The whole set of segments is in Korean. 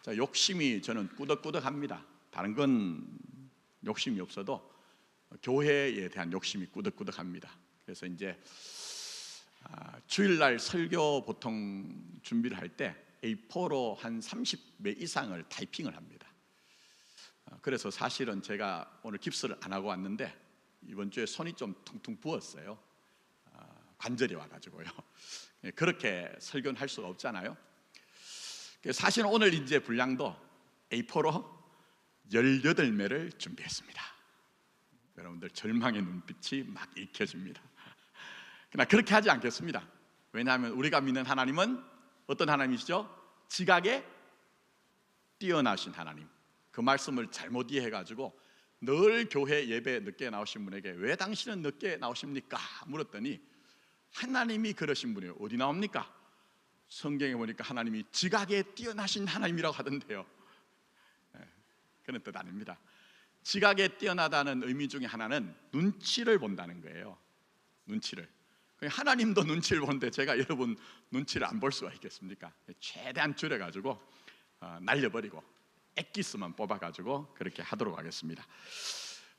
욕심이 저는 꾸덕꾸덕합니다. 다른 건 욕심이 없어도 교회에 대한 욕심이 꾸덕꾸덕합니다. 그래서 이제 주일날 설교 보통 준비를 할 때 A4로 한 30매 이상을 타이핑을 합니다. 그래서 사실은 제가 오늘 깁스를 안 하고 왔는데 이번 주에 손이 좀 퉁퉁 부었어요. 관절이 와가지고요. 그렇게 설교는 할 수가 없잖아요. 사실 오늘 이제 분량도 A4로 18매를 준비했습니다. 여러분들 절망의 눈빛이 막 익혀집니다. 그러나 그렇게 하지 않겠습니다. 왜냐하면 우리가 믿는 하나님은 어떤 하나님이시죠? 지각에 뛰어나신 하나님. 그 말씀을 잘못 이해해가지고 늘 교회 예배 늦게 나오신 분에게 왜 당신은 늦게 나오십니까? 물었더니 하나님이 그러신 분이에요. 어디 나옵니까? 성경에 보니까 하나님이 지각에 뛰어나신 하나님이라고 하던데요. 그런 뜻 아닙니다. 지각에 뛰어나다는 의미 중에 하나는 눈치를 본다는 거예요. 눈치를. 하나님도 눈치를 보는데 제가 여러분 눈치를 안 볼 수가 있겠습니까? 최대한 줄여가지고 날려버리고 엑기스만 뽑아가지고 그렇게 하도록 하겠습니다.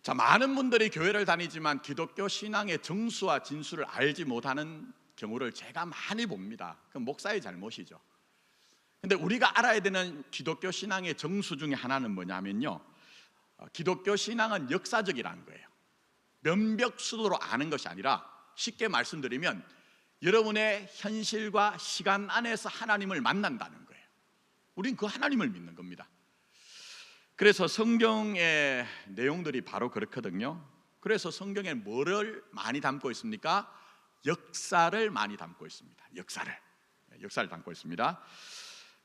자, 많은 분들이 교회를 다니지만 기독교 신앙의 정수와 진수를 알지 못하는 경우를 제가 많이 봅니다. 그건 목사의 잘못이죠. 근데 우리가 알아야 되는 기독교 신앙의 정수 중에 하나는 뭐냐면요, 기독교 신앙은 역사적이라는 거예요. 면벽수도로 아는 것이 아니라 쉽게 말씀드리면 여러분의 현실과 시간 안에서 하나님을 만난다는 거예요. 우린 그 하나님을 믿는 겁니다. 그래서 성경의 내용들이 바로 그렇거든요. 그래서 성경에 뭐를 많이 담고 있습니까? 역사를 많이 담고 있습니다. 역사를 담고 있습니다.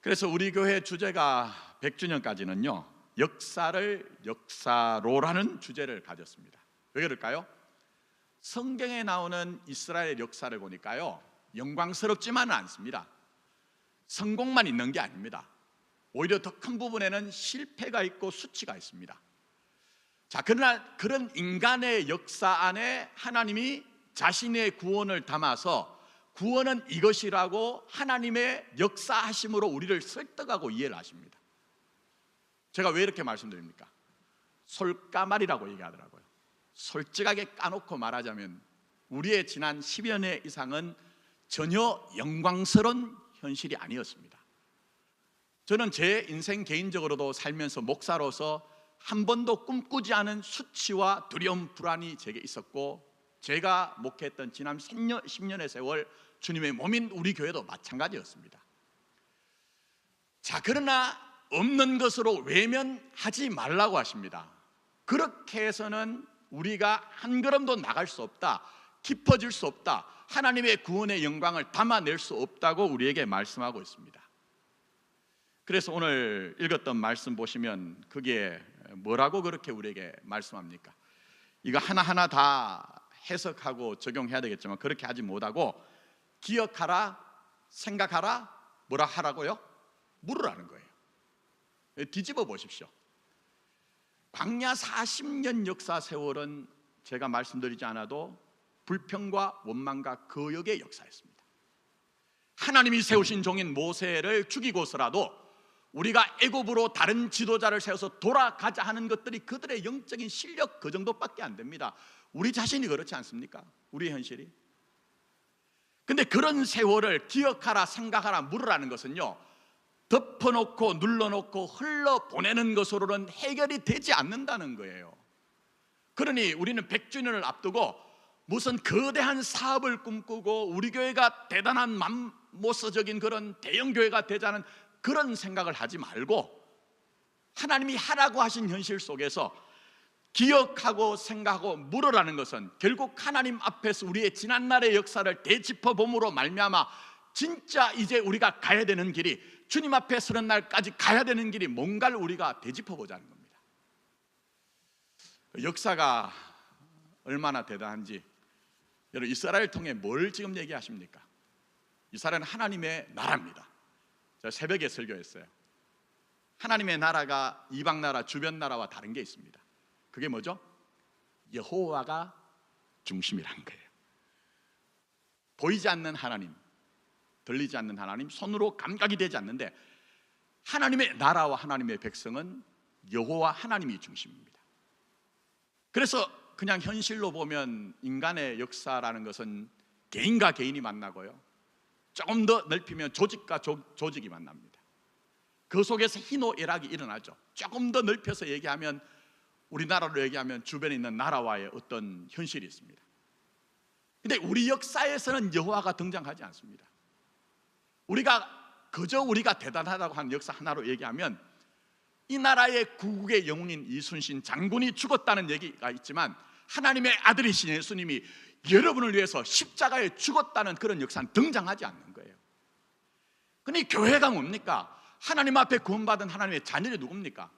그래서 우리 교회 주제가 100주년까지는요 역사를 역사로라는 주제를 가졌습니다. 왜 그럴까요? 성경에 나오는 이스라엘 역사를 보니까요 영광스럽지만은 않습니다. 성공만 있는 게 아닙니다. 오히려 더 큰 부분에는 실패가 있고 수치가 있습니다. 자, 그러나 그런 인간의 역사 안에 하나님이 자신의 구원을 담아서 구원은 이것이라고 하나님의 역사하심으로 우리를 설득하고 이해를 하십니다. 제가 왜 이렇게 말씀드립니까? 솔까말이라고 얘기하더라고요. 솔직하게 까놓고 말하자면 우리의 지난 10여 년 이상은 전혀 영광스러운 현실이 아니었습니다. 저는 제 인생 개인적으로도 살면서 목사로서 한 번도 꿈꾸지 않은 수치와 두려움, 불안이 제게 있었고 제가 목회했던 지난 10년의 세월 주님의 몸인 우리 교회도 마찬가지였습니다. 자, 그러나 없는 것으로 외면하지 말라고 하십니다. 그렇게 해서는 우리가 한 걸음도 나갈 수 없다, 깊어질 수 없다, 하나님의 구원의 영광을 담아낼 수 없다고 우리에게 말씀하고 있습니다. 그래서 오늘 읽었던 말씀 보시면 그게 뭐라고 그렇게 우리에게 말씀합니까? 이거 하나하나 다 해석하고 적용해야 되겠지만 그렇게 하지 못하고 기억하라, 생각하라, 뭐라 하라고요? 물으라는 거예요. 뒤집어 보십시오. 광야 40년 역사 세월은 제가 말씀드리지 않아도 불평과 원망과 거역의 역사였습니다. 하나님이 세우신 종인 모세를 죽이고서라도 우리가 애굽으로 다른 지도자를 세워서 돌아가자 하는 것들이 그들의 영적인 실력 그 정도밖에 안 됩니다. 우리 자신이 그렇지 않습니까? 우리의 현실이. 근데 그런 세월을 기억하라, 생각하라, 물으라는 것은요 덮어놓고 눌러놓고 흘러보내는 것으로는 해결이 되지 않는다는 거예요. 그러니 우리는 100주년을 앞두고 무슨 거대한 사업을 꿈꾸고 우리 교회가 대단한 맘모스적인 그런 대형 교회가 되자는 그런 생각을 하지 말고 하나님이 하라고 하신 현실 속에서 기억하고 생각하고 물으라는 것은 결국 하나님 앞에서 우리의 지난날의 역사를 되짚어봄으로 말미암아 진짜 이제 우리가 가야 되는 길이, 주님 앞에 서는 날까지 가야 되는 길이 뭔가를 우리가 되짚어보자는 겁니다. 역사가 얼마나 대단한지 여러분, 이스라엘을 통해 뭘 지금 얘기하십니까? 이스라엘은 하나님의 나라입니다. 제가 새벽에 설교했어요. 하나님의 나라가 이방 나라, 주변 나라와 다른 게 있습니다. 그게 뭐죠? 여호와가 중심이라는 거예요. 보이지 않는 하나님, 들리지 않는 하나님, 손으로 감각이 되지 않는데 하나님의 나라와 하나님의 백성은 여호와 하나님이 중심입니다. 그래서 그냥 현실로 보면 인간의 역사라는 것은 개인과 개인이 만나고요, 조금 더 넓히면 조직과 조직이 만납니다. 그 속에서 희노애락이 일어나죠. 조금 더 넓혀서 얘기하면, 우리나라로 얘기하면 주변에 있는 나라와의 어떤 현실이 있습니다. 근데 우리 역사에서는 여호와가 등장하지 않습니다. 우리가 대단하다고 하는 역사 하나로 얘기하면, 이 나라의 구국의 영웅인 이순신 장군이 죽었다는 얘기가 있지만 하나님의 아들이신 예수님이 여러분을 위해서 십자가에 죽었다는 그런 역사는 등장하지 않는 거예요. 근데 교회가 뭡니까? 하나님 앞에 구원받은 하나님의 자녀들이 누굽니까?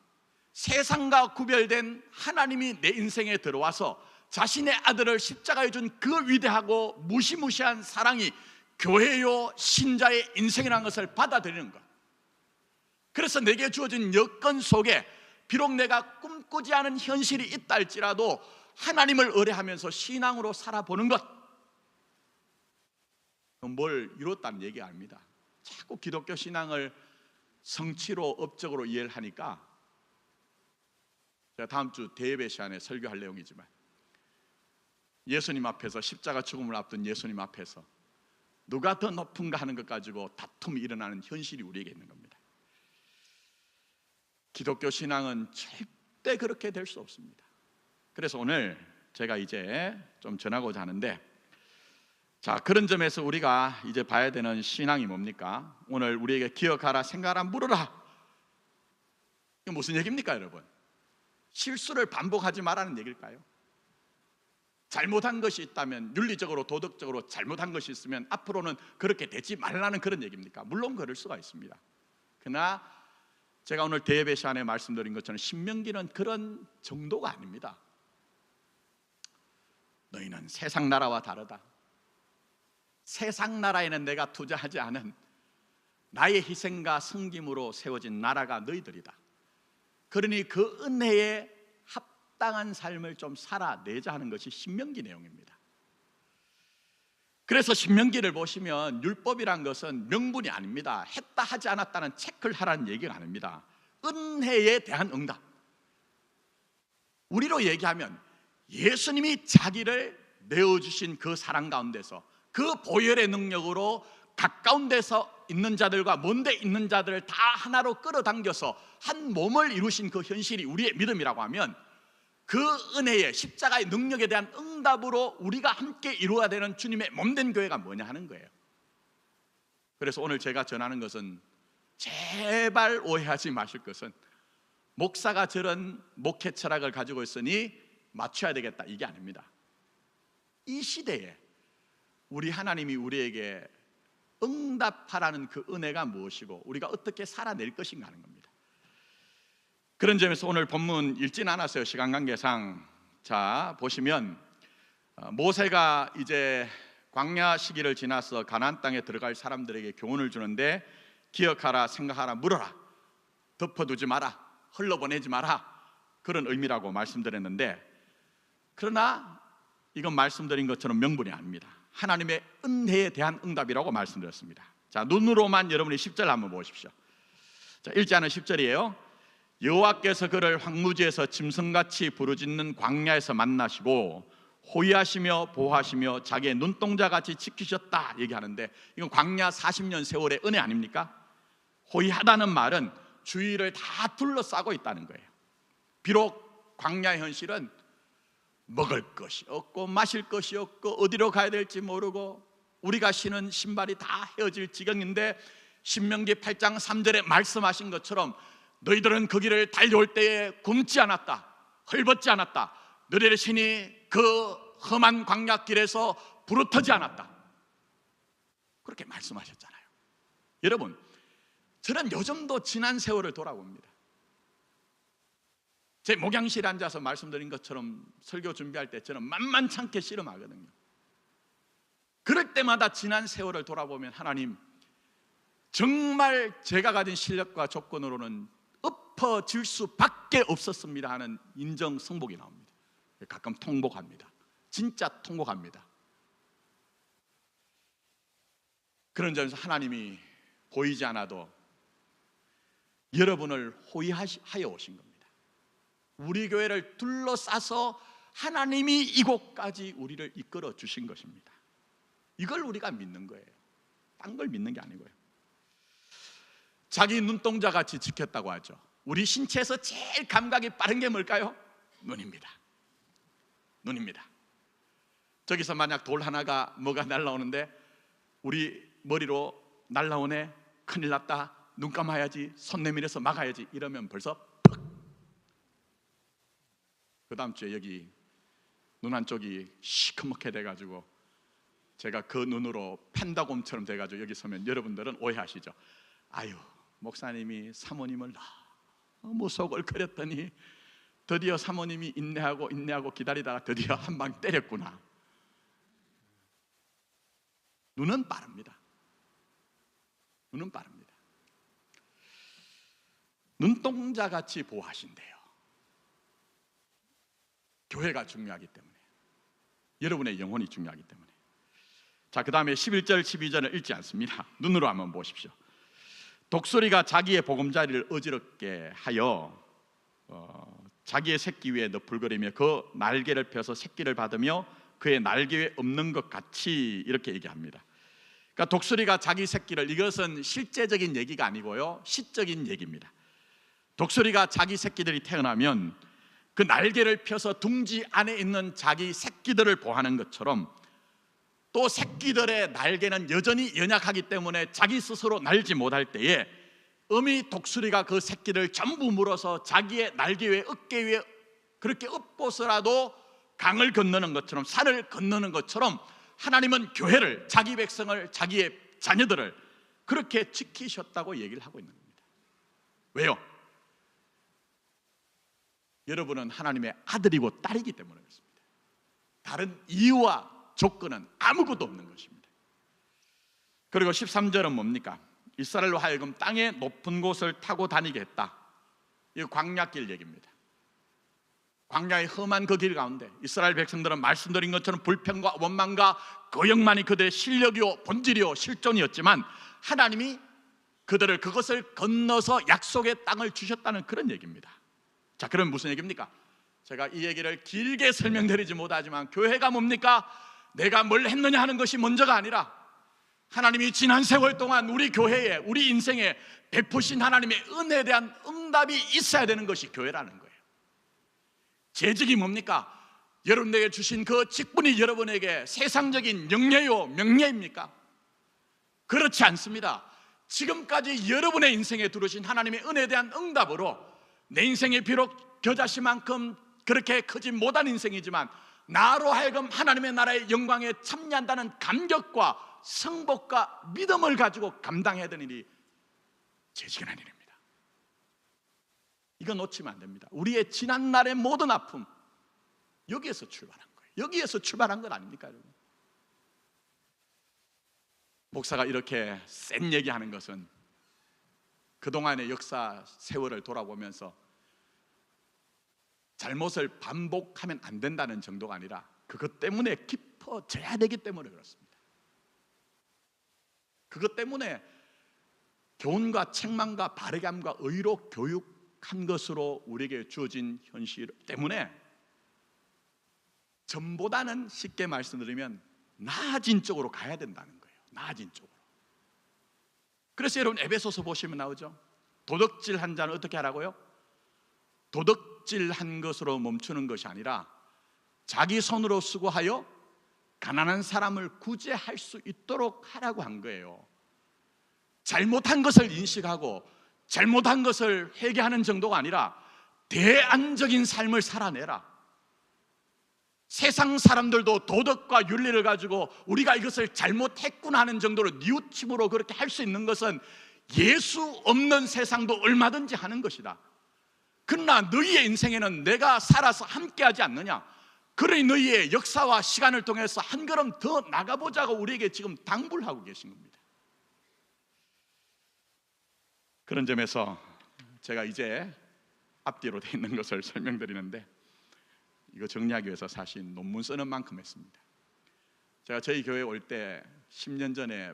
세상과 구별된 하나님이 내 인생에 들어와서 자신의 아들을 십자가에 준 그 위대하고 무시무시한 사랑이 교회요 신자의 인생이라는 것을 받아들이는 것. 그래서 내게 주어진 여건 속에 비록 내가 꿈꾸지 않은 현실이 있다 할지라도 하나님을 의뢰하면서 신앙으로 살아보는 것, 뭘 이뤘다는 얘기가 아닙니다. 자꾸 기독교 신앙을 성취로 업적으로 이해를 하니까, 제가 다음 주 대예배 시간에 설교할 내용이지만, 예수님 앞에서, 십자가 죽음을 앞둔 예수님 앞에서 누가 더 높은가 하는 것 가지고 다툼이 일어나는 현실이 우리에게 있는 겁니다. 기독교 신앙은 절대 그렇게 될 수 없습니다. 그래서 오늘 제가 이제 좀 전하고자 하는데, 자, 그런 점에서 우리가 이제 봐야 되는 신앙이 뭡니까? 오늘 우리에게 기억하라, 생각하라, 물으라. 이게 무슨 얘기입니까, 여러분? 실수를 반복하지 말라는 얘기일까요? 잘못한 것이 있다면, 윤리적으로 도덕적으로 잘못한 것이 있으면 앞으로는 그렇게 되지 말라는 그런 얘기입니까? 물론 그럴 수가 있습니다. 그러나 제가 오늘 대예배 시간에 말씀드린 것처럼 신명기는 그런 정도가 아닙니다. 너희는 세상 나라와 다르다. 세상 나라에는 내가 투자하지 않은 나의 희생과 섬김으로 세워진 나라가 너희들이다. 그러니 그 은혜에 합당한 삶을 좀 살아내자 하는 것이 신명기 내용입니다. 그래서 신명기를 보시면 율법이란 것은 명분이 아닙니다. 했다 하지 않았다는 체크를 하라는 얘기가 아닙니다. 은혜에 대한 응답. 우리로 얘기하면 예수님이 자기를 내어주신 그 사랑 가운데서 그 보혈의 능력으로 가까운 데서 있는 자들과 먼 데 있는 자들을 다 하나로 끌어당겨서 한 몸을 이루신 그 현실이 우리의 믿음이라고 하면, 그 은혜의 십자가의 능력에 대한 응답으로 우리가 함께 이루어야 되는 주님의 몸된 교회가 뭐냐 하는 거예요. 그래서 오늘 제가 전하는 것은, 제발 오해하지 마실 것은, 목사가 저런 목회 철학을 가지고 있으니 맞춰야 되겠다, 이게 아닙니다. 이 시대에 우리 하나님이 우리에게 응답하라는 그 은혜가 무엇이고 우리가 어떻게 살아낼 것인가 하는 겁니다. 그런 점에서 오늘 본문 읽진 않았어요, 시간 관계상. 자, 보시면 모세가 이제 광야 시기를 지나서 가나안 땅에 들어갈 사람들에게 교훈을 주는데, 기억하라, 생각하라, 물어라, 덮어두지 마라, 흘러보내지 마라, 그런 의미라고 말씀드렸는데, 그러나 이건 말씀드린 것처럼 명분이 아닙니다. 하나님의 은혜에 대한 응답이라고 말씀드렸습니다. 자, 눈으로만 여러분이 10절 한번 보십시오. 자, 읽지 않은 10절이에요. 여호와께서 그를 황무지에서 짐승같이 부르짖는 광야에서 만나시고 호위하시며 보호하시며 자기의 눈동자같이 지키셨다 얘기하는데, 이건 광야 40년 세월의 은혜 아닙니까? 호위하다는 말은 주위를 다 둘러싸고 있다는 거예요. 비록 광야의 현실은 먹을 것이 없고 마실 것이 없고 어디로 가야 될지 모르고 우리가 신은 신발이 다 헤어질 지경인데, 신명기 8장 3절에 말씀하신 것처럼 너희들은 그 길을 달려올 때에 굶지 않았다, 헐벗지 않았다, 너희의 신이 그 험한 광야길에서 부르터지 않았다, 그렇게 말씀하셨잖아요. 여러분, 저는 요즘도 지난 세월을 돌아봅니다. 제 목양실에 앉아서 말씀드린 것처럼 설교 준비할 때 저는 만만찮게 씨름하거든요. 그럴 때마다 지난 세월을 돌아보면, 하나님, 정말 제가 가진 실력과 조건으로는 엎어질 수밖에 없었습니다 하는 인정 성복이 나옵니다. 가끔 통곡합니다. 진짜 통곡합니다. 그런 점에서 하나님이 보이지 않아도 여러분을 호위하여 오신 겁니다. 우리 교회를 둘러싸서 하나님이 이곳까지 우리를 이끌어 주신 것입니다. 이걸 우리가 믿는 거예요. 딴 걸 믿는 게 아니고요. 자기 눈동자같이 지켰다고 하죠. 우리 신체에서 제일 감각이 빠른 게 뭘까요? 눈입니다. 눈입니다. 저기서 만약 돌 하나가 뭐가 날라오는데 우리 머리로 날라오네, 큰일 났다, 눈 감아야지, 손 내밀어서 막아야지, 이러면 벌써 퍽! 그 다음 주에 여기 눈 한쪽이 시커멓게 돼가지고 제가 그 눈으로 펜다곰처럼 돼가지고 여기 서면 여러분들은 오해하시죠. 아유, 목사님이 사모님을 너무 속을 끓였더니 드디어 사모님이 인내하고 기다리다가 드디어 한 방 때렸구나. 눈은 빠릅니다. 눈은 빠릅니다. 눈동자같이 보호하신대요. 교회가 중요하기 때문에, 여러분의 영혼이 중요하기 때문에. 자, 그 다음에 11절 12절을 읽지 않습니다. 눈으로 한번 보십시오. 독수리가 자기의 보금자리를 어지럽게 하여 자기의 새끼 위에 너풀거리며 그 날개를 펴서 새끼를 받으며 그의 날개 위에 없는 것 같이, 이렇게 얘기합니다. 그러니까 독수리가 자기 새끼를, 이것은 실제적인 얘기가 아니고요, 시적인 얘기입니다. 독수리가 자기 새끼들이 태어나면 그 날개를 펴서 둥지 안에 있는 자기 새끼들을 보호하는 것처럼, 또 새끼들의 날개는 여전히 연약하기 때문에 자기 스스로 날지 못할 때에 어미 독수리가 그 새끼를 전부 물어서 자기의 날개 위에, 어깨 위에 그렇게 엎어서라도 강을 건너는 것처럼, 산을 건너는 것처럼 하나님은 교회를, 자기 백성을, 자기의 자녀들을 그렇게 지키셨다고 얘기를 하고 있는 겁니다. 왜요? 여러분은 하나님의 아들이고 딸이기 때문에 그렇습니다. 다른 이유와 조건은 아무것도 없는 것입니다. 그리고 13절은 뭡니까? 이스라엘로 하여금 땅의 높은 곳을 타고 다니게 했다. 이거 광야길 얘기입니다. 광야의 험한 그 길 가운데 이스라엘 백성들은 말씀드린 것처럼 불평과 원망과 거역만이 그들의 실력이요 본질이요 실존이었지만 하나님이 그들을 그것을 건너서 약속의 땅을 주셨다는 그런 얘기입니다. 자, 그럼 무슨 얘기입니까? 제가 이 얘기를 길게 설명드리지 못하지만 교회가 뭡니까? 내가 뭘 했느냐 하는 것이 먼저가 아니라 하나님이 지난 세월 동안 우리 교회에, 우리 인생에 베푸신 하나님의 은혜에 대한 응답이 있어야 되는 것이 교회라는 거예요. 재직이 뭡니까? 여러분에게 주신 그 직분이 여러분에게 세상적인 영예요 명예입니까? 그렇지 않습니다. 지금까지 여러분의 인생에 두르신 하나님의 은혜에 대한 응답으로 내 인생이 비록 겨자씨만큼 그렇게 크지 못한 인생이지만 나로 하여금 하나님의 나라의 영광에 참여한다는 감격과 성복과 믿음을 가지고 감당해야 되는 일이 재직이라는 일입니다. 이거 놓치면 안 됩니다. 우리의 지난날의 모든 아픔, 여기에서 출발한 거예요. 여기에서 출발한 건 아닙니까, 여러분? 목사가 이렇게 센 얘기하는 것은 그동안의 역사 세월을 돌아보면서 잘못을 반복하면 안 된다는 정도가 아니라 그것 때문에 깊어져야 되기 때문에 그렇습니다. 그것 때문에 교훈과 책망과 바르감과 의로 교육한 것으로 우리에게 주어진 현실 때문에 전보다는 쉽게 말씀드리면 나아진 쪽으로 가야 된다는 거예요. 나아진 쪽으로. 그래서 여러분 에베소서 보시면 나오죠. 도덕질한 자는 어떻게 하라고요? 도덕질한 것으로 멈추는 것이 아니라 자기 손으로 수고하여 가난한 사람을 구제할 수 있도록 하라고 한 거예요. 잘못한 것을 인식하고 잘못한 것을 회개하는 정도가 아니라 대안적인 삶을 살아내라. 세상 사람들도 도덕과 윤리를 가지고 우리가 이것을 잘못했구나 하는 정도로 뉘우침으로 그렇게 할 수 있는 것은 예수 없는 세상도 얼마든지 하는 것이다. 그러나 너희의 인생에는 내가 살아서 함께하지 않느냐? 그러니 너희의 역사와 시간을 통해서 한 걸음 더 나가보자고 우리에게 지금 당부를 하고 계신 겁니다. 그런 점에서 제가 이제 앞뒤로 돼 있는 것을 설명드리는데, 이거 정리하기 위해서 사실 논문 쓰는 만큼 했습니다. 제가 저희 교회 올 때 10년 전에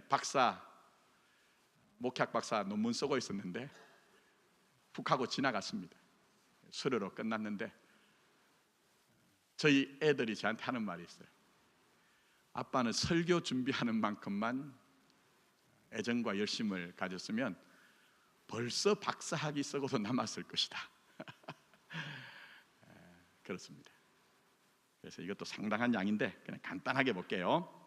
목회학 박사 논문 쓰고 있었는데 푹 하고 지나갔습니다. 수료로 끝났는데 저희 애들이 저한테 하는 말이 있어요. 아빠는 설교 준비하는 만큼만 애정과 열심을 가졌으면 벌써 박사학위 쓰고도 남았을 것이다. 그렇습니다. 그래서 이것도 상당한 양인데 그냥 간단하게 볼게요.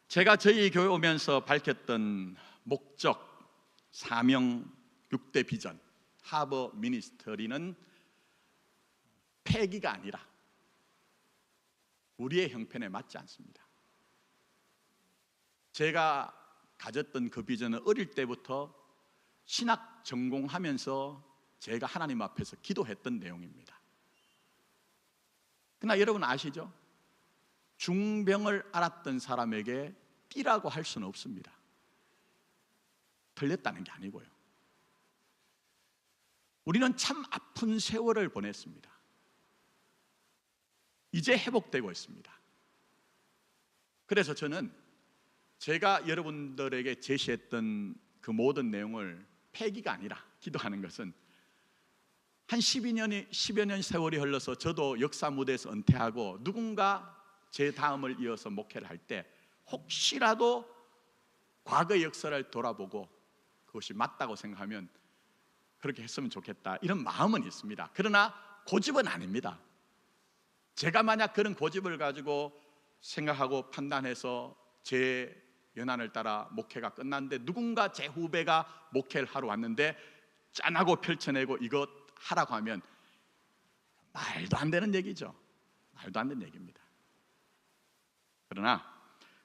제가 저희 교회 오면서 밝혔던 목적, 사명, 6대 비전, 하버 미니스터리는 폐기가 아니라 우리의 형편에 맞지 않습니다. 제가 가졌던 그 비전은 어릴 때부터 신학 전공하면서 제가 하나님 앞에서 기도했던 내용입니다. 그러나 여러분 아시죠? 중병을 앓았던 사람에게 띠라고 할 수는 없습니다. 틀렸다는 게 아니고요. 우리는 참 아픈 세월을 보냈습니다. 이제 회복되고 있습니다. 그래서 저는 제가 여러분들에게 제시했던 그 모든 내용을 폐기가 아니라 기도하는 것은 한 10여 년 세월이 흘러서 저도 역사 무대에서 은퇴하고 누군가 제 다음을 이어서 목회를 할 때 혹시라도 과거의 역사를 돌아보고 그것이 맞다고 생각하면 그렇게 했으면 좋겠다, 이런 마음은 있습니다. 그러나 고집은 아닙니다. 제가 만약 그런 고집을 가지고 생각하고 판단해서 제 연한을 따라 목회가 끝났는데 누군가 제 후배가 목회를 하러 왔는데 짠하고 펼쳐내고 이것 하라고 하면 말도 안 되는 얘기죠. 말도 안 되는 얘기입니다. 그러나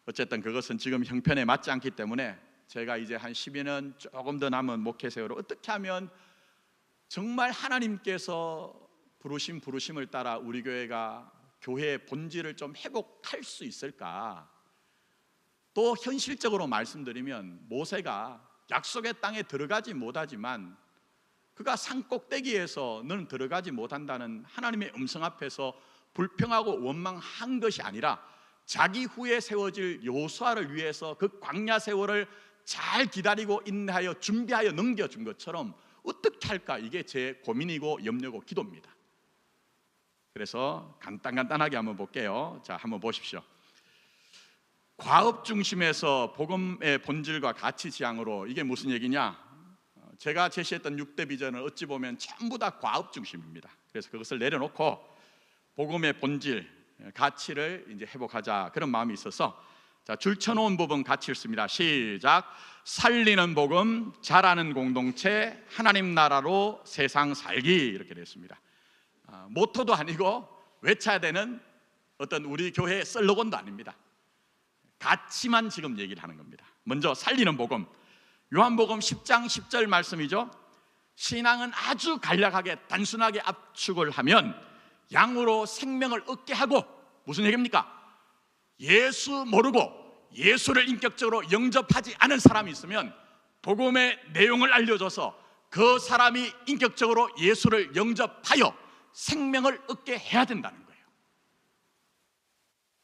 어쨌든 그것은 지금 형편에 맞지 않기 때문에 제가 이제 한 10여 년 조금 더 남은 목회 세월을 어떻게 하면 정말 하나님께서 부르심을 따라 우리 교회가 교회의 본질을 좀 회복할 수 있을까? 또 현실적으로 말씀드리면 모세가 약속의 땅에 들어가지 못하지만 그가 산 꼭대기에서 너는 들어가지 못한다는 하나님의 음성 앞에서 불평하고 원망한 것이 아니라 자기 후에 세워질 여호수아를 위해서 그 광야 세월을 잘 기다리고 인내하여 준비하여 넘겨준 것처럼 어떻게 할까? 이게 제 고민이고 염려고 기도입니다. 그래서 간단하게 한번 볼게요. 자, 한번 보십시오. 과업 중심에서 복음의 본질과 가치 지향으로, 이게 무슨 얘기냐? 제가 제시했던 6대 비전을 어찌 보면 전부 다 과업 중심입니다. 그래서 그것을 내려놓고 복음의 본질, 가치를 이제 회복하자, 그런 마음이 있어서 자, 줄쳐놓은 부분 같이 읽습니다. 시작. 살리는 복음, 자라는 공동체, 하나님 나라로 세상 살기, 이렇게 되어 있습니다. 모토도 아니고 외쳐야 되는 어떤 우리 교회의 슬로건도 아닙니다. 가치만 지금 얘기를 하는 겁니다. 먼저 살리는 복음, 요한복음 10장 10절 말씀이죠. 신앙은 아주 간략하게 단순하게 압축을 하면 양으로 생명을 얻게 하고, 무슨 얘기입니까? 예수 모르고 예수를 인격적으로 영접하지 않은 사람이 있으면 복음의 내용을 알려줘서 그 사람이 인격적으로 예수를 영접하여 생명을 얻게 해야 된다는 거예요.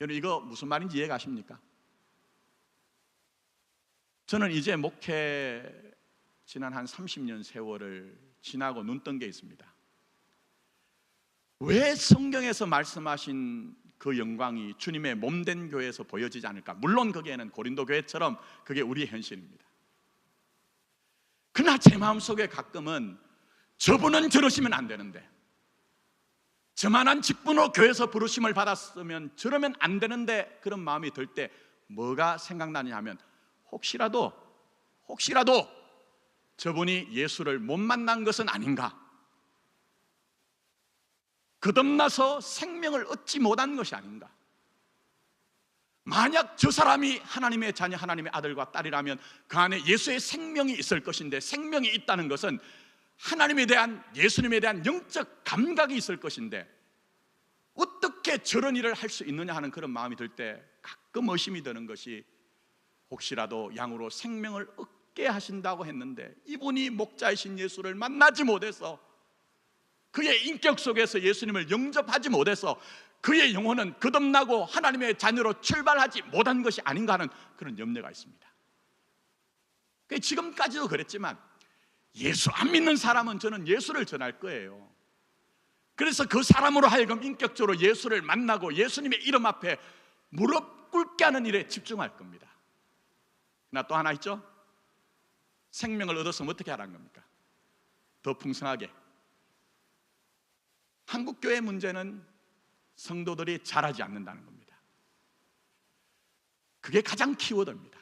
여러분, 이거 무슨 말인지 이해가 가십니까? 저는 이제 목회 지난 한 30년 세월을 지나고 눈 뜬 게 있습니다. 왜 성경에서 말씀하신 그 영광이 주님의 몸된 교회에서 보여지지 않을까? 물론 거기에는 고린도 교회처럼 그게 우리의 현실입니다. 그러나 제 마음속에 가끔은 저분은 저러시면 안 되는데, 저만한 직분으로 교회에서 부르심을 받았으면 저러면 안 되는데, 그런 마음이 들 때 뭐가 생각나냐 하면 혹시라도 저분이 예수를 못 만난 것은 아닌가, 거듭나서 생명을 얻지 못한 것이 아닌가. 만약 저 사람이 하나님의 자녀, 하나님의 아들과 딸이라면 그 안에 예수의 생명이 있을 것인데, 생명이 있다는 것은 하나님에 대한, 예수님에 대한 영적 감각이 있을 것인데 어떻게 저런 일을 할 수 있느냐 하는 그런 마음이 들 때 가끔 의심이 드는 것이, 혹시라도 양으로 생명을 얻게 하신다고 했는데 이분이 목자이신 예수를 만나지 못해서, 그의 인격 속에서 예수님을 영접하지 못해서 그의 영혼은 거듭나고 하나님의 자녀로 출발하지 못한 것이 아닌가 하는 그런 염려가 있습니다. 지금까지도 그랬지만 예수 안 믿는 사람은 저는 예수를 전할 거예요. 그래서 그 사람으로 하여금 인격적으로 예수를 만나고 예수님의 이름 앞에 무릎 꿇게 하는 일에 집중할 겁니다. 그러나 또 하나 있죠. 생명을 얻었으면 어떻게 하라는 겁니까? 더 풍성하게. 한국교회 문제는 성도들이 자라지 않는다는 겁니다. 그게 가장 키워드입니다.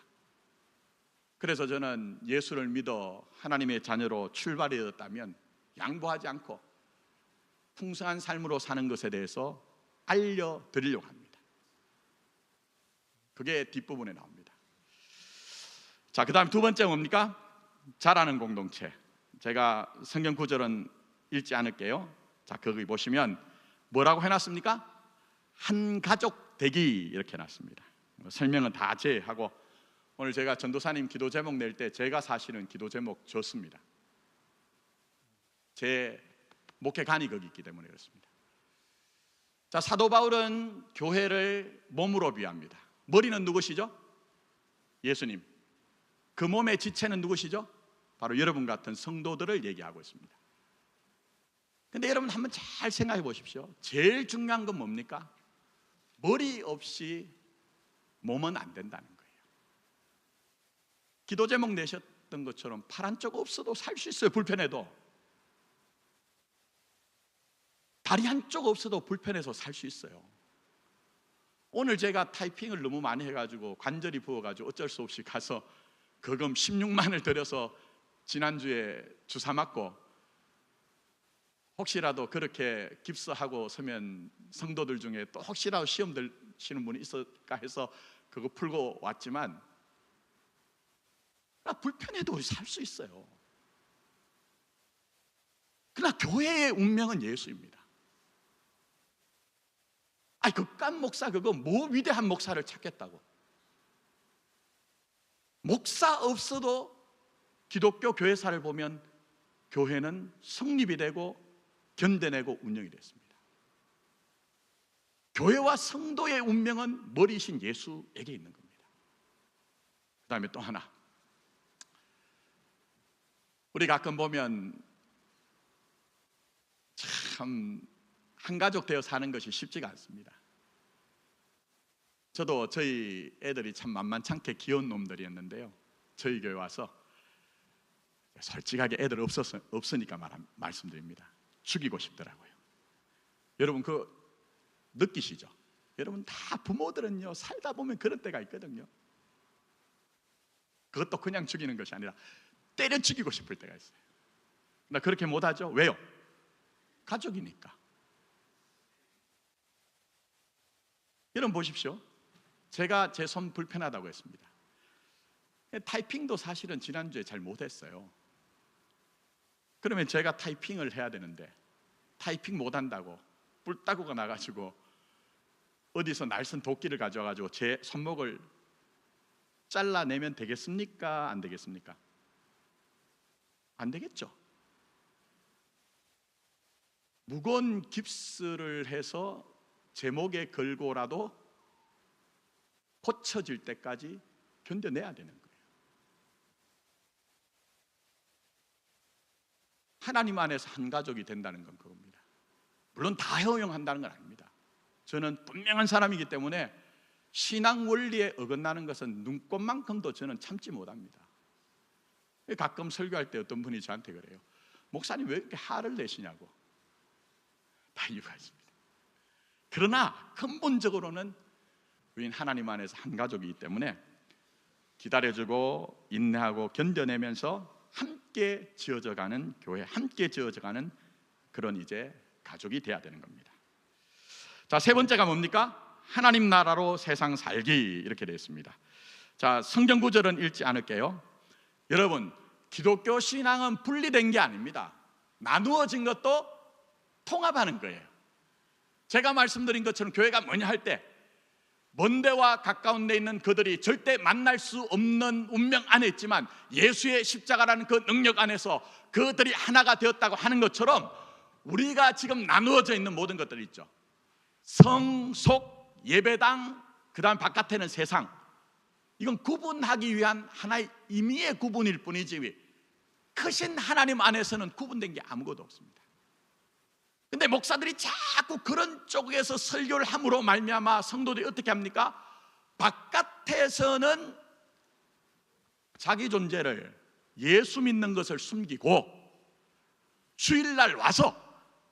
그래서 저는 예수를 믿어 하나님의 자녀로 출발이 되었다면 양보하지 않고 풍성한 삶으로 사는 것에 대해서 알려드리려고 합니다. 그게 뒷부분에 나옵니다. 자, 그 다음 두 번째 뭡니까? 자라는 공동체. 제가 성경 구절은 읽지 않을게요. 자, 거기 보시면 뭐라고 해놨습니까? 한 가족 되기 이렇게 해놨습니다. 설명은 다 제하고 오늘 제가 전도사님 기도 제목 낼 때 제가 사실은 기도 제목 줬습니다. 제 목회관이 거기 있기 때문에 그렇습니다. 자, 사도 바울은 교회를 몸으로 비유합니다. 머리는 누구시죠? 예수님. 그 몸의 지체는 누구시죠? 바로 여러분 같은 성도들을 얘기하고 있습니다. 근데 여러분 한번 잘 생각해 보십시오. 제일 중요한 건 뭡니까? 머리 없이 몸은 안 된다는 거예요. 기도 제목 내셨던 것처럼 팔 한쪽 없어도 살 수 있어요. 불편해도. 다리 한쪽 없어도 불편해서 살 수 있어요. 오늘 제가 타이핑을 너무 많이 해가지고 관절이 부어가지고 어쩔 수 없이 가서 거금 16만을 들여서 지난주에 주사 맞고, 혹시라도 그렇게 깁스하고 서면 성도들 중에 또 혹시라도 시험 드시는 분이 있을까 해서 그거 풀고 왔지만 불편해도 살 수 있어요. 그러나 교회의 운명은 예수입니다. 극간 목사 그거 뭐 위대한 목사를 찾겠다고. 목사 없어도 기독교 교회사를 보면 교회는 성립이 되고 견뎌내고 운영이 됐습니다. 교회와 성도의 운명은 머리이신 예수에게 있는 겁니다. 그 다음에 또 하나, 우리 가끔 보면 참 한가족 되어 사는 것이 쉽지가 않습니다. 저도 저희 애들이 참 만만찮게 귀여운 놈들이었는데요, 저희 교회 와서 솔직하게 애들 없으니까 말씀드립니다. 죽이고 싶더라고요. 여러분 그 느끼시죠? 여러분 다 부모들은요 살다 보면 그런 때가 있거든요. 그것도 그냥 죽이는 것이 아니라 때려 죽이고 싶을 때가 있어요. 나 그렇게 못하죠. 왜요? 가족이니까. 여러분 보십시오. 제가 제 손 불편하다고 했습니다. 타이핑도 사실은 지난주에 잘 못했어요. 그러면 제가 타이핑을 해야 되는데 타이핑 못한다고 뿔따구가 나가지고 어디서 날선 도끼를 가져와가지고 제 손목을 잘라내면 되겠습니까? 안 되겠습니까? 안 되겠죠. 무거운 깁스를 해서 제 목에 걸고라도 고쳐질 때까지 견뎌내야 되는 거예요. 하나님 안에서 한 가족이 된다는 건 그겁니다. 물론 다 허용한다는 건 아닙니다. 저는 분명한 사람이기 때문에 신앙 원리에 어긋나는 것은 눈꽃만큼도 저는 참지 못합니다. 가끔 설교할 때 어떤 분이 저한테 그래요. 목사님 왜 이렇게 화를 내시냐고. 다 이유가 있습니다. 그러나 근본적으로는 우리는 하나님 안에서 한 가족이기 때문에 기다려주고 인내하고 견뎌내면서 함께 지어져가는 교회, 함께 지어져가는 그런 이제 가족이 돼야 되는 겁니다. 자, 세 번째가 뭡니까? 하나님 나라로 세상 살기 이렇게 되어 있습니다. 자, 성경 구절은 읽지 않을게요. 여러분, 기독교 신앙은 분리된 게 아닙니다. 나누어진 것도 통합하는 거예요. 제가 말씀드린 것처럼 교회가 뭐냐 할 때 먼 데와 가까운 데 있는 그들이 절대 만날 수 없는 운명 안에 있지만 예수의 십자가라는 그 능력 안에서 그들이 하나가 되었다고 하는 것처럼 우리가 지금 나누어져 있는 모든 것들이 있죠. 성, 속, 예배당, 그 다음 바깥에는 세상. 이건 구분하기 위한 하나의 임의의 구분일 뿐이지 크신 하나님 안에서는 구분된 게 아무것도 없습니다. 근데 목사들이 자꾸 그런 쪽에서 설교를 함으로 말미암아 성도들이 어떻게 합니까? 바깥에서는 자기 존재를, 예수 믿는 것을 숨기고 주일날 와서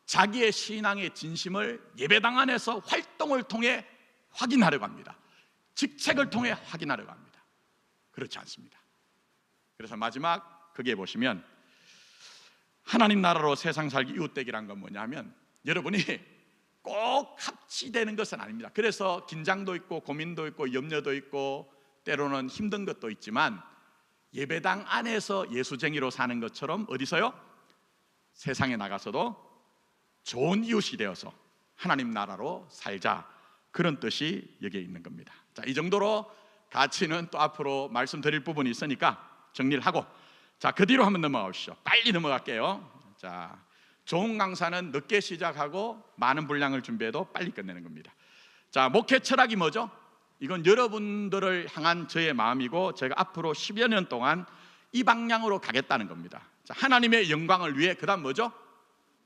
자기의 신앙의 진심을 예배당 안에서 활동을 통해 확인하려고 합니다. 직책을 통해 확인하려고 합니다. 그렇지 않습니다. 그래서 마지막 거기에 보시면 하나님 나라로 세상 살기 이웃되기란 건 뭐냐면 여러분이 꼭 합치되는 것은 아닙니다. 그래서 긴장도 있고 고민도 있고 염려도 있고 때로는 힘든 것도 있지만 예배당 안에서 예수쟁이로 사는 것처럼 어디서요? 세상에 나가서도 좋은 이웃이 되어서 하나님 나라로 살자, 그런 뜻이 여기에 있는 겁니다. 자, 이 정도로 가치는 또 앞으로 말씀드릴 부분이 있으니까 정리를 하고, 자, 그 뒤로 한번 넘어가 보시죠. 빨리 넘어갈게요. 자, 좋은 강사는 늦게 시작하고 많은 분량을 준비해도 빨리 끝내는 겁니다. 자, 목회 철학이 뭐죠? 이건 여러분들을 향한 저의 마음이고 제가 앞으로 10여 년 동안 이 방향으로 가겠다는 겁니다. 자, 하나님의 영광을 위해, 그 다음 뭐죠?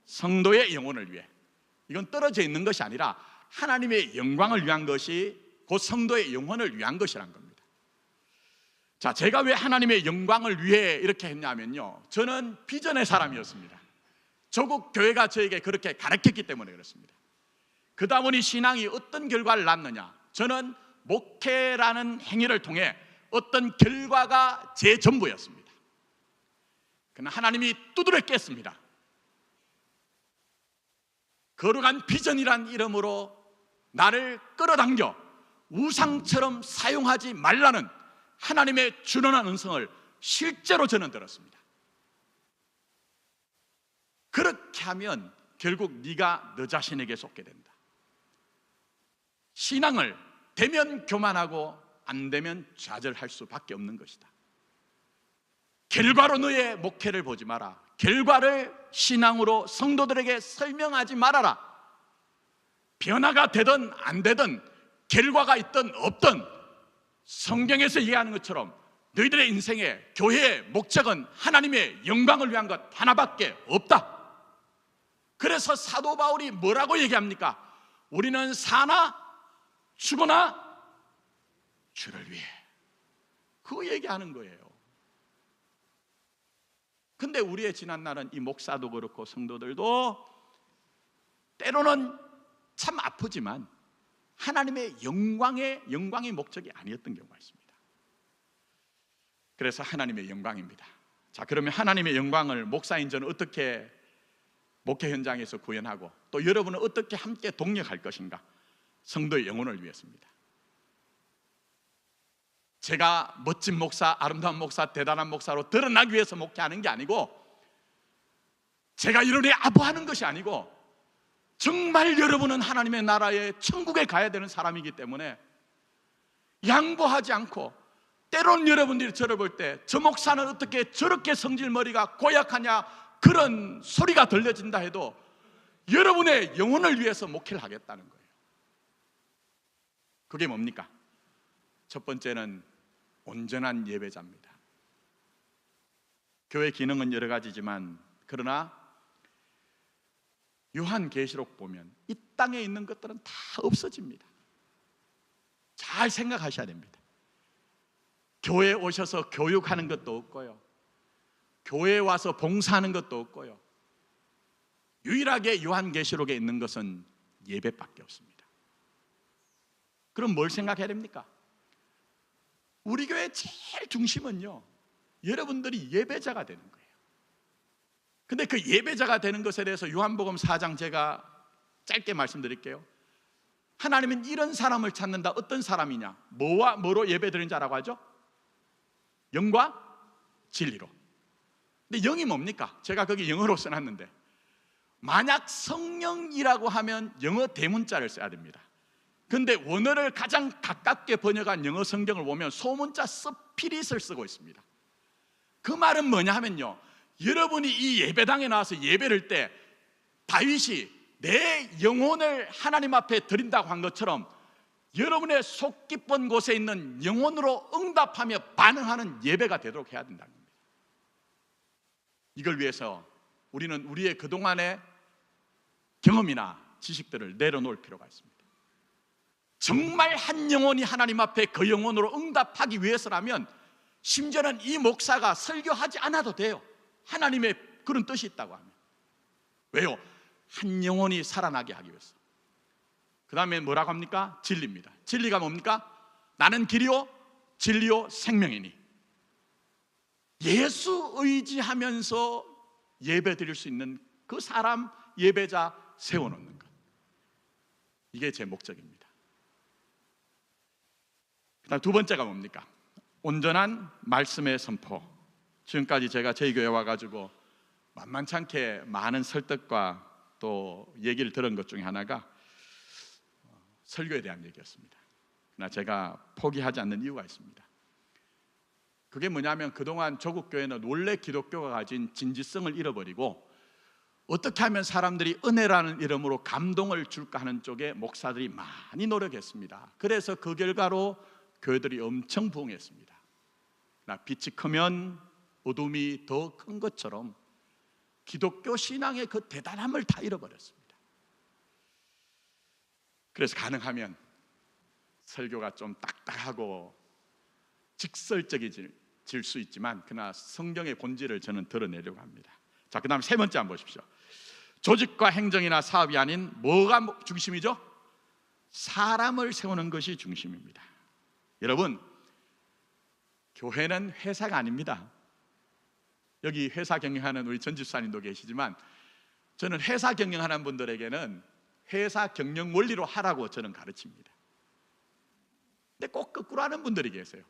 성도의 영혼을 위해. 이건 떨어져 있는 것이 아니라 하나님의 영광을 위한 것이 곧 성도의 영혼을 위한 것이란 겁니다. 자, 제가 왜 하나님의 영광을 위해 이렇게 했냐면요, 저는 비전의 사람이었습니다. 조국 교회가 저에게 그렇게 가르쳤기 때문에 그렇습니다. 그러다 보니 신앙이 어떤 결과를 낳느냐, 저는 목회라는 행위를 통해 어떤 결과가 제 전부였습니다. 그러나 하나님이 두드려 깼습니다. 거룩한 비전이란 이름으로 나를 끌어당겨 우상처럼 사용하지 말라는 하나님의 준원한 음성을 실제로 저는 들었습니다. 그렇게 하면 결국 네가 너 자신에게 속게 된다. 신앙을 되면 교만하고 안 되면 좌절할 수밖에 없는 것이다. 결과로 너의 목회를 보지 마라. 결과를 신앙으로 성도들에게 설명하지 말아라. 변화가 되든 안 되든 결과가 있든 없든 성경에서 얘기하는 것처럼 너희들의 인생의 교회의 목적은 하나님의 영광을 위한 것 하나밖에 없다. 그래서 사도 바울이 뭐라고 얘기합니까? 우리는 사나 죽으나 주를 위해, 그거 얘기하는 거예요. 근데 우리의 지난날은 이 목사도 그렇고 성도들도 때로는 참 아프지만 하나님의 영광이 목적이 아니었던 경우가 있습니다. 그래서 하나님의 영광입니다. 자, 그러면 하나님의 영광을 목사인 저는 어떻게 목회 현장에서 구현하고 또 여러분은 어떻게 함께 동력할 것인가? 성도의 영혼을 위해서입니다. 제가 멋진 목사, 아름다운 목사, 대단한 목사로 드러나기 위해서 목회하는 게 아니고, 제가 이러니 아부하는 것이 아니고, 정말 여러분은 하나님의 나라에 천국에 가야 되는 사람이기 때문에 양보하지 않고, 때론 여러분들이 저를 볼 때 저 목사는 어떻게 저렇게 성질머리가 고약하냐 그런 소리가 들려진다 해도 여러분의 영혼을 위해서 목회를 하겠다는 거예요. 그게 뭡니까? 첫 번째는 온전한 예배자입니다. 교회 기능은 여러 가지지만 그러나 요한계시록 보면 이 땅에 있는 것들은 다 없어집니다. 잘 생각하셔야 됩니다. 교회에 오셔서 교육하는 것도 없고요, 교회에 와서 봉사하는 것도 없고요, 유일하게 요한계시록에 있는 것은 예배밖에 없습니다. 그럼 뭘 생각해야 됩니까? 우리 교회 제일 중심은요, 여러분들이 예배자가 되는 거예요. 근데 그 예배자가 되는 것에 대해서 요한복음 4장 제가 짧게 말씀드릴게요. 하나님은 이런 사람을 찾는다. 어떤 사람이냐? 뭐와 뭐로 예배드리는 자라고 하죠? 영과 진리로. 근데 영이 뭡니까? 제가 거기 영어로 써놨는데, 만약 성령이라고 하면 영어 대문자를 써야 됩니다. 근데 원어를 가장 가깝게 번역한 영어 성경을 보면 소문자 스피릿을 쓰고 있습니다. 그 말은 뭐냐 하면요, 여러분이 이 예배당에 나와서 예배를 때 다윗이 내 영혼을 하나님 앞에 드린다고 한 것처럼 여러분의 속 깊은 곳에 있는 영혼으로 응답하며 반응하는 예배가 되도록 해야 된다는 겁니다. 이걸 위해서 우리는 우리의 그동안의 경험이나 지식들을 내려놓을 필요가 있습니다. 정말 한 영혼이 하나님 앞에 그 영혼으로 응답하기 위해서라면 심지어는 이 목사가 설교하지 않아도 돼요. 하나님의 그런 뜻이 있다고 하면. 왜요? 한 영혼이 살아나게 하기 위해서. 그 다음에 뭐라고 합니까? 진리입니다. 진리가 뭡니까? 나는 길이요 진리요 생명이니 예수 의지하면서 예배 드릴 수 있는 그 사람 예배자 세워놓는 것, 이게 제 목적입니다. 그 다음 두 번째가 뭡니까? 온전한 말씀의 선포. 지금까지 제가 저희 교회 와가지고 만만치 않게 많은 설득과 또 얘기를 들은 것 중에 하나가 설교에 대한 얘기였습니다. 그러나 제가 포기하지 않는 이유가 있습니다. 그게 뭐냐면 그동안 조국 교회는 원래 기독교가 가진 진지성을 잃어버리고 어떻게 하면 사람들이 은혜라는 이름으로 감동을 줄까 하는 쪽에 목사들이 많이 노력했습니다. 그래서 그 결과로 교회들이 엄청 부흥했습니다. 그러나 빛이 크면 어둠이 더 큰 것처럼 기독교 신앙의 그 대단함을 다 잃어버렸습니다. 그래서 가능하면 설교가 좀 딱딱하고 직설적이질 수 있지만 그러나 성경의 본질을 저는 드러내려고 합니다. 자, 그 다음 세 번째 한번 보십시오. 조직과 행정이나 사업이 아닌 뭐가 중심이죠? 사람을 세우는 것이 중심입니다. 여러분, 교회는 회사가 아닙니다. 여기 회사 경영하는 우리 전 집사님도 계시지만 저는 회사 경영하는 분들에게는 회사 경영 원리로 하라고 저는 가르칩니다. 근데 꼭 거꾸로 하는 분들이 계세요.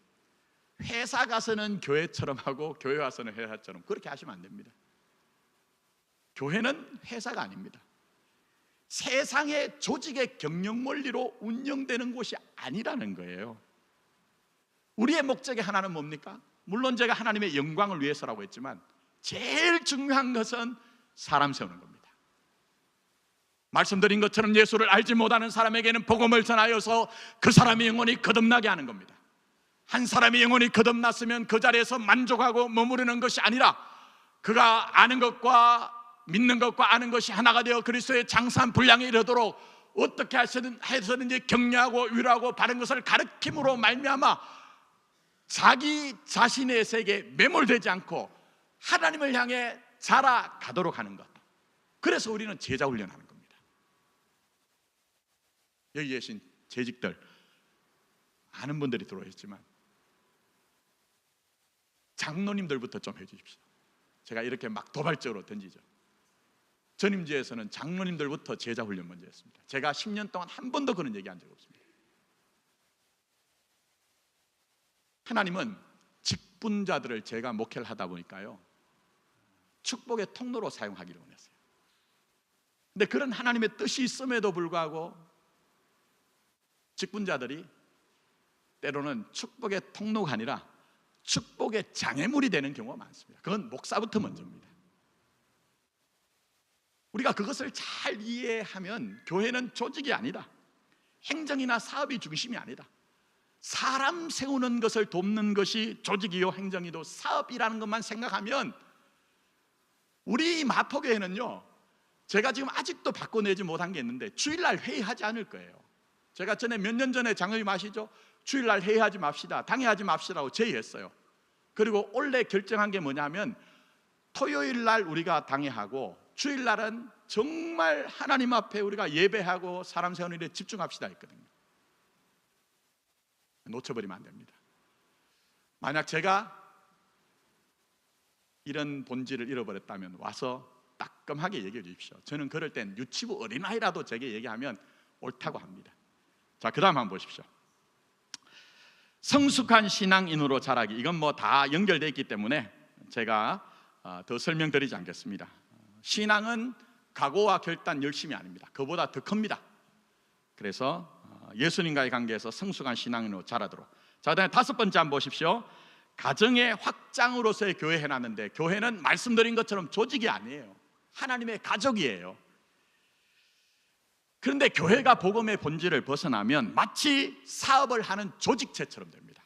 회사 가서는 교회처럼 하고 교회 와서는 회사처럼, 그렇게 하시면 안 됩니다. 교회는 회사가 아닙니다. 세상의 조직의 경영 원리로 운영되는 곳이 아니라는 거예요. 우리의 목적의 하나는 뭡니까? 물론 제가 하나님의 영광을 위해서라고 했지만 제일 중요한 것은 사람 세우는 겁니다. 말씀드린 것처럼 예수를 알지 못하는 사람에게는 복음을 전하여서 그 사람의 영혼이 거듭나게 하는 겁니다. 한 사람의 영혼이 거듭났으면 그 자리에서 만족하고 머무르는 것이 아니라 그가 아는 것과 믿는 것과 아는 것이 하나가 되어 그리스도의 장사한 분량에 이르도록 어떻게 해서든지 격려하고 위로하고 바른 것을 가르침으로 말미암아 자기 자신의 세계에 매몰되지 않고 하나님을 향해 자라가도록 하는 것. 그래서 우리는 제자 훈련하는 겁니다. 여기 계신 재직들 많은 분들이 들어오셨지만 장로님들부터 좀 해주십시오. 제가 이렇게 막 도발적으로 던지죠. 전임지에서는 장로님들부터 제자 훈련 먼저 했습니다. 제가 10년 동안 한 번도 그런 얘기한 적 없습니다. 하나님은 직분자들을 제가 목회를 하다 보니까요, 축복의 통로로 사용하기를 원했어요. 근데 그런 하나님의 뜻이 있음에도 불구하고 직분자들이 때로는 축복의 통로가 아니라 축복의 장애물이 되는 경우가 많습니다. 그건 목사부터 먼저입니다. 우리가 그것을 잘 이해하면 교회는 조직이 아니다, 행정이나 사업이 중심이 아니다, 사람 세우는 것을 돕는 것이 조직이요 행정이도 사업이라는 것만 생각하면 우리 마포교회는요, 제가 지금 아직도 바꿔내지 못한 게 있는데 주일날 회의하지 않을 거예요. 제가 전에 몇 년 전에 장로님 아시죠? 주일날 회의하지 맙시다, 당회하지 맙시다고 제의했어요. 그리고 원래 결정한 게 뭐냐면 토요일날 우리가 당회하고 주일날은 정말 하나님 앞에 우리가 예배하고 사람 세우는 일에 집중합시다 했거든요. 놓쳐버리면 안 됩니다. 만약 제가 이런 본질을 잃어버렸다면 와서 따끔하게 얘기해 주십시오. 저는 그럴 땐 유치부 어린아이라도 제게 얘기하면 옳다고 합니다. 자, 그 다음 한번 보십시오. 성숙한 신앙인으로 자라기. 이건 뭐 다 연결되어 있기 때문에 제가 더 설명드리지 않겠습니다. 신앙은 각오와 결단, 열심이 아닙니다. 그보다 더 큽니다. 그래서 예수님과의 관계에서 성숙한 신앙인으로 자라도록. 자, 그다음에 다섯 번째 한번 보십시오. 가정의 확장으로서의 교회 해놨는데 교회는 말씀드린 것처럼 조직이 아니에요. 하나님의 가족이에요. 그런데 교회가 복음의 본질을 벗어나면 마치 사업을 하는 조직체처럼 됩니다.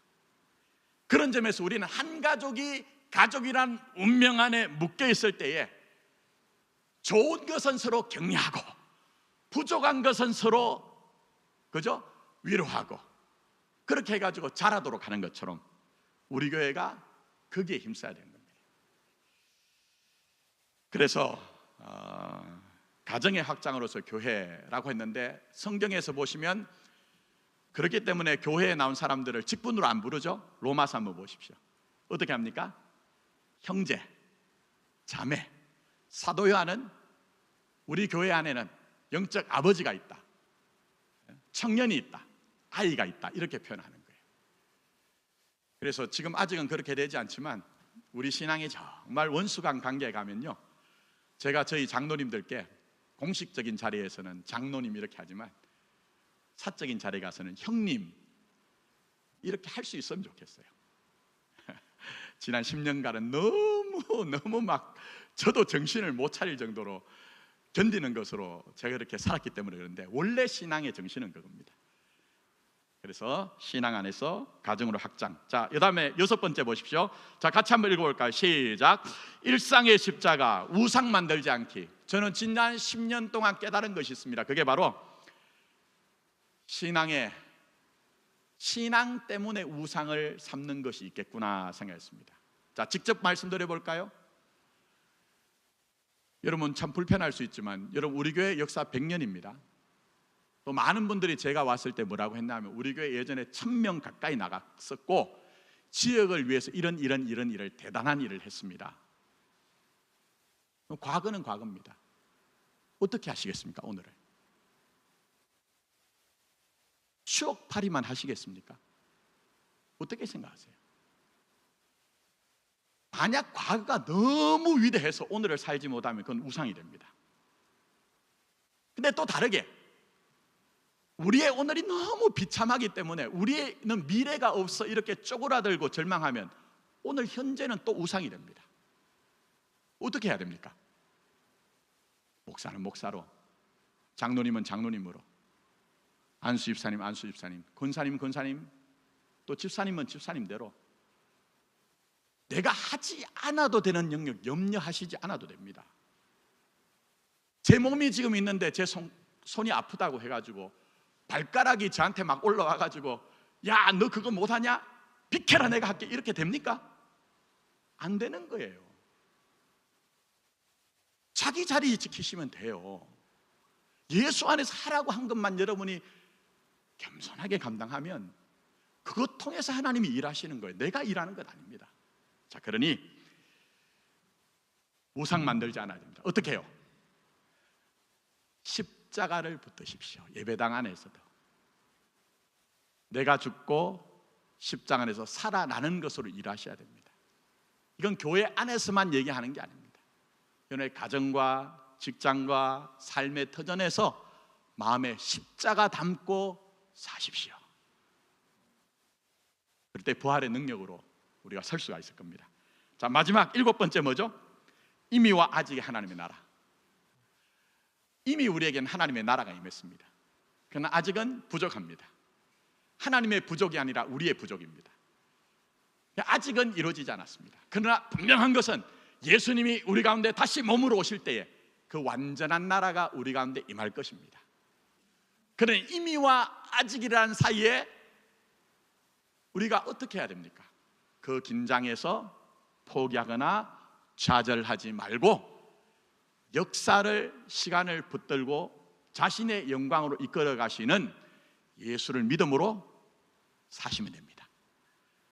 그런 점에서 우리는 한 가족이 가족이란 운명 안에 묶여 있을 때에 좋은 것은 서로 격려하고 부족한 것은 서로 그죠? 위로하고 그렇게 해가지고 자라도록 하는 것처럼 우리 교회가 거기에 힘써야 되는 겁니다. 그래서 가정의 확장으로서 교회라고 했는데 성경에서 보시면 그렇기 때문에 교회에 나온 사람들을 직분으로 안 부르죠. 로마서 한번 보십시오. 어떻게 합니까? 형제, 자매. 사도 요한은 우리 교회 안에는 영적 아버지가 있다, 청년이 있다, 아이가 있다, 이렇게 표현하는 거예요. 그래서 지금 아직은 그렇게 되지 않지만 우리 신앙이 정말 원수간 관계에 가면요, 제가 저희 장로님들께 공식적인 자리에서는 장로님 이렇게 하지만 사적인 자리에 가서는 형님 이렇게 할 수 있으면 좋겠어요. 지난 10년간은 너무 막 저도 정신을 못 차릴 정도로 견디는 것으로 제가 이렇게 살았기 때문에 그런데 원래 신앙의 정신은 그겁니다. 그래서 신앙 안에서 가정으로 확장. 자, 그다음에 6번째 보십시오. 자, 같이 한번 읽어볼까요? 시작. 일상의 십자가, 우상 만들지 않기. 저는 지난 10년 동안 깨달은 것이 있습니다. 그게 바로 신앙 때문에 우상을 삼는 것이 있겠구나 생각했습니다. 자, 직접 말씀드려 볼까요? 여러분 참 불편할 수 있지만 여러분 우리 교회 역사 100년입니다. 또 많은 분들이 제가 왔을 때 뭐라고 했냐면 우리 교회 예전에 1000명 가까이 나갔었고 지역을 위해서 이런 일을 대단한 일을 했습니다. 과거는 과거입니다. 어떻게 하시겠습니까? 오늘은 추억팔이만 하시겠습니까? 어떻게 생각하세요? 만약 과거가 너무 위대해서 오늘을 살지 못하면 그건 우상이 됩니다. 근데 또 다르게 우리의 오늘이 너무 비참하기 때문에 우리는 미래가 없어 이렇게 쪼그라들고 절망하면 오늘 현재는 또 우상이 됩니다. 어떻게 해야 됩니까? 목사는 목사로, 장로님은 장로님으로, 안수 집사님 안수 집사님, 권사님은 권사님, 또 집사님은 집사님대로 내가 하지 않아도 되는 영역 염려하시지 않아도 됩니다. 제 몸이 지금 있는데 제 손이 아프다고 해가지고 발가락이 저한테 막 올라와가지고 야, 너 그거 못하냐? 비켜라, 내가 할게, 이렇게 됩니까? 안 되는 거예요. 자기 자리 지키시면 돼요. 예수 안에서 하라고 한 것만 여러분이 겸손하게 감당하면 그것 통해서 하나님이 일하시는 거예요. 내가 일하는 것 아닙니다. 자, 그러니 우상 만들지 않아야 됩니다. 어떻게 해요? 십자가를 붙드십시오. 예배당 안에서도 내가 죽고 십자가 안에서 살아나는 것으로 일하셔야 됩니다. 이건 교회 안에서만 얘기하는 게 아닙니다. 여러분의 가정과 직장과 삶의 터전에서 마음에 십자가 담고 사십시오. 그럴 때 부활의 능력으로 우리가 설 수가 있을 겁니다. 자, 마지막 7번째 뭐죠? 이미와 아직의 하나님의 나라. 이미 우리에게는 하나님의 나라가 임했습니다. 그러나 아직은 부족합니다. 하나님의 부족이 아니라 우리의 부족입니다. 아직은 이루어지지 않았습니다. 그러나 분명한 것은 예수님이 우리 가운데 다시 몸으로 오실 때에 그 완전한 나라가 우리 가운데 임할 것입니다. 그러나 이미와 아직이라는 사이에 우리가 어떻게 해야 됩니까? 그 긴장에서 포기하거나 좌절하지 말고 역사를, 시간을 붙들고 자신의 영광으로 이끌어 가시는 예수를 믿음으로 사시면 됩니다.